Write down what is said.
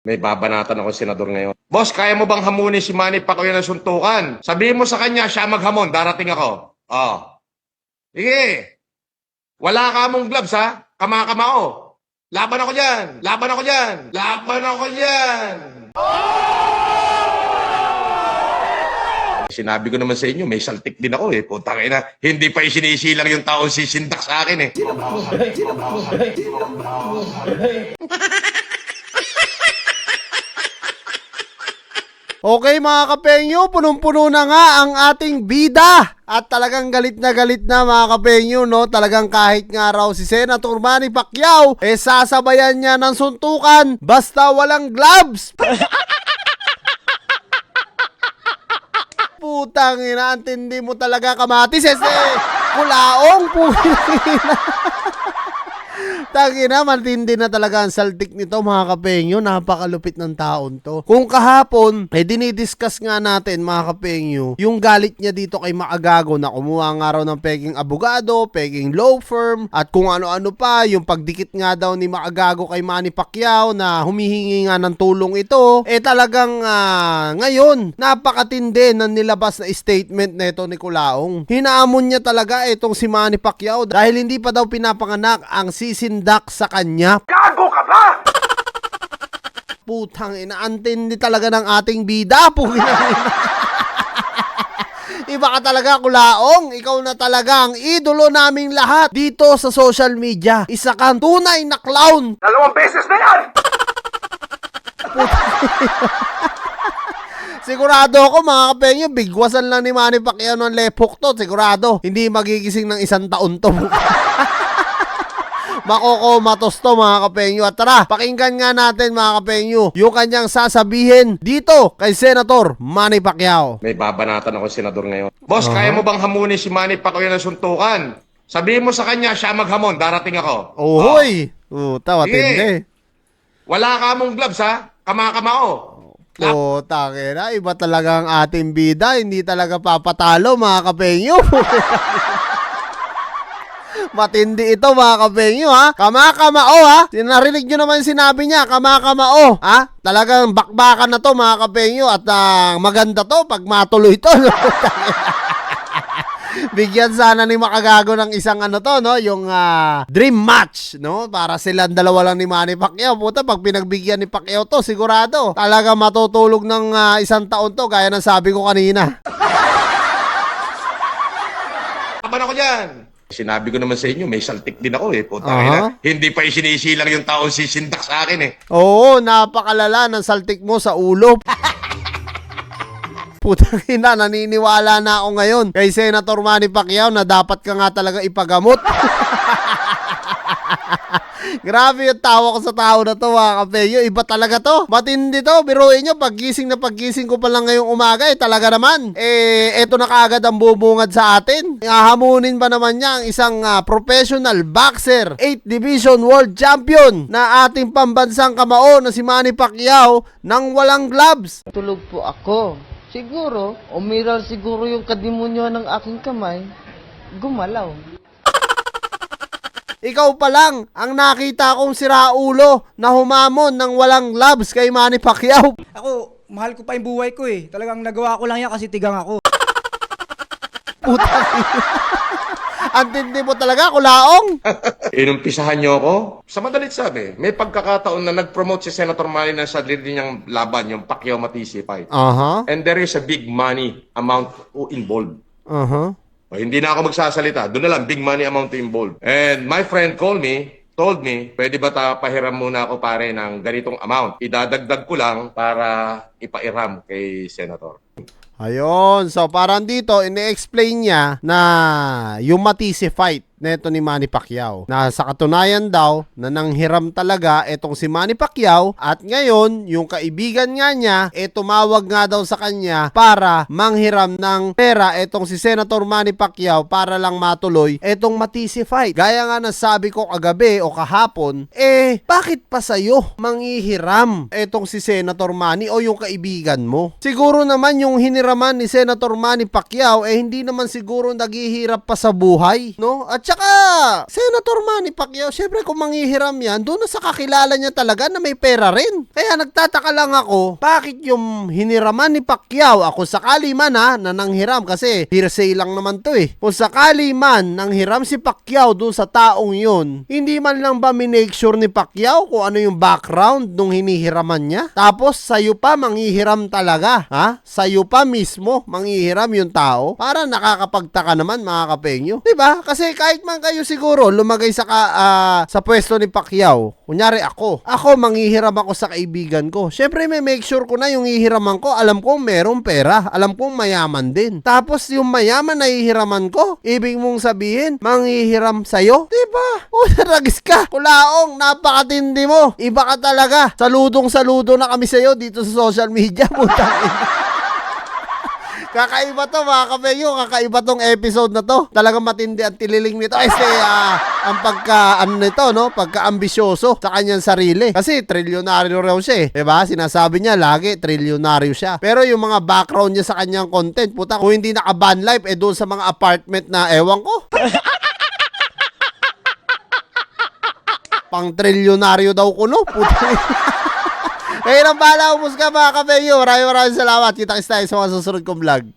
May babanatan ako senador ngayon. Boss, kaya mo bang hamunin si Manny Pacquiao ng suntukan? Sabihin mo sa kanya, siya maghamon, darating ako. Oh. Sige. Wala ka mong gloves ha? Kamakamao. Laban ako dyan. Laban ako dyan. Laban ako dyan. Sinabi ko naman sa inyo, may saltik din ako eh. Putang ina, hindi pa isinisilang yung taong sisindak sa akin eh. Okay mga kapengyo, punong-puno na nga ang ating bida. At talagang galit na mga kapengyo, no? Talagang kahit nga raw si Senator Manny Pacquiao, sasabayan niya ng suntukan basta walang gloves. Putang ina, antindi mo talaga kamatis, kulaong putang. Tangina, matindi na talaga ang saltik nito mga kapengyo. Napakalupit ng taon to. Kung kahapon, dinidiscuss nga natin mga kapengyo, yung galit niya dito kay Maagago na kumuha nga raw ng peking abogado, peking law firm, at kung ano-ano pa, yung pagdikit nga daw ni Maagago kay Manny Pacquiao na humihingi nga ng tulong ito, talagang ngayon, napakatindi ng nilabas na statement na ito ni Kulaong. Hinaamon niya talaga itong si Manny Pacquiao dahil hindi pa daw pinapanganak ang sisindak sa kanya. Gago ka ba? Putang ina, antindi talaga ng ating bida. Iba ka talaga, Kulaong. Ikaw na talaga ang idolo naming lahat dito sa social media. Isa kang tunay na clown. 2 beses na yan! Sigurado ako mga kapengyo, bigwasan lang ni Manny Pacquiao ng lepok to. Sigurado, hindi magigising ng 1 taon to. Makokomatos to mga kapengyo. At tara, pakinggan nga natin mga kapengyo yung kanyang sasabihin dito kay Senator Manny Pacquiao. May babanatan ako senador ngayon. Boss, kaya mo bang hamunin si Manny Pacquiao ng suntukan? Sabihin mo sa kanya, siya maghamon, darating ako. Ohoy! Tawa tindi. Wala ka mong gloves ha? Kamakamao. Tangina, iba talaga ang ating bida. Hindi talaga papatalo mga kapengyo. Matindi ito mga kapengyo ha. Kamakamao ha. Narinig nyo naman sinabi niya, kamakamao ha. Talagang bakbakan na to mga kapengyo. At maganda to pag matuloy to. Bigyan sana ni Maagago ng isang ano to, no? Yung dream match, no? Para silang dalawa lang ni Manny Pacquiao. Puta, pag pinagbigyan ni Pacquiao to, sigurado talaga matutulog ng 1 taon to, gaya ng sabi ko kanina. Laban ako dyan. Sinabi ko naman sa inyo, may saltik din ako eh. Putang ina, hindi pa isinisilang yung taong sisindak sa akin eh. Oo, napakalala ng saltik mo sa ulo. Putang ina, naniniwala na ako ngayon kay Senator Manny Pacquiao na dapat ka nga talaga ipagamot. Grabe yung tawa ko sa tao na to mga kapengyo. Iba talaga to. Matindi to. Biruin nyo, paggising na paggising ko pa lang ngayong umaga talaga naman. Eto na kaagad ang bubungad sa atin. Hamunin pa naman niya ang isang professional boxer, 8th Division World Champion na ating pambansang kamao na si Manny Pacquiao nang walang gloves. Tulog po ako. Siguro, umiral siguro yung kadimonyo ng aking kamay. Gumalaw. Ikaw pa lang ang nakita kong siraulo na humamon ng walang gloves kay Manny Pacquiao. Ako, mahal ko pa yung buhay ko eh. Talagang nagawa ko lang yan kasi tigang ako. Putang ina. Antindi mo talaga, Kulaong. Inumpisahan niyo ako? Sa madalit sabi, may pagkakataon na nag-promote si Senator Manny ng sarili niyang laban, yung Pacquiao-Matisi fight. And there is a big money amount involved. Hindi na ako magsasalita. Doon na lang, big money amount involved. And my friend told me, pwede ba pahiram muna ako pare ng ganitong amount? Idadagdag ko lang para ipairam kay Senator. Ayun, so parang dito, ini-explain niya na yung Matisi fight neto ni Manny Pacquiao. Na sa katunayan daw na nanghiram talaga etong si Manny Pacquiao at ngayon yung kaibigan nga niya tumawag nga daw sa kanya para manghiram ng pera etong si Senator Manny Pacquiao para lang matuloy etong Matisi fight. Gaya nga nasabi ko kagabi o kahapon, bakit pa sa'yo manghihiram etong si Senator Manny o yung kaibigan mo? Siguro naman yung hiniraman ni Senator Manny Pacquiao hindi naman siguro naghihirap pa sa buhay, no? At tsaka, Senator Manny Pacquiao, syempre kung manghihiram yan, doon na sa kakilala niya talaga na may pera rin. Kaya nagtataka lang ako, bakit yung hiniraman ni Pacquiao, ako sakali man na nanghiram, kasi hearsay lang naman to eh. Kung sakali man nanghiram si Pacquiao doon sa taong yun, hindi man lang ba minake sure ni Pacquiao kung ano yung background nung hinihiraman niya? Tapos sa'yo pa manghihiram talaga, ha? Sa'yo pa mismo manghihiram yung tao? Para nakakapagtaka naman mga kapengyo. Diba? Kasi kahit man kayo siguro lumagay sa pwesto ni Pacquiao, kunyari ako manghihiram ako sa kaibigan ko. Syempre may make sure ko na yung hihiraman ko, alam kong merong pera, alam kong mayaman din. Tapos yung mayaman na hihiraman ko, ibig mong sabihin, manghihiram sa'yo? Diba? O, naragis ka. Kulaong, napakatindi mo. Iba ka talaga. Saludong-saludo na kami sa'yo dito sa social media. Putang ina. Kakaiba to mga kapengyo, kakaiba tong episode na to. Talagang matindi ang tililing nito. Ang pagka-ambisyoso sa kanyang sarili. Kasi trilyonaryo raw siya eh. Diba? Sinasabi niya lagi, trilyonaryo siya. Pero yung mga background niya sa kanyang content, puta, kung hindi naka-van life, doon sa mga apartment na ewan ko. Pang trilyonaryo daw kuno. Puta. Kaya nang bala, umus ka mga kapengyo. Maraming salamat. Kita-kits tayo sa mga susunod kong vlog.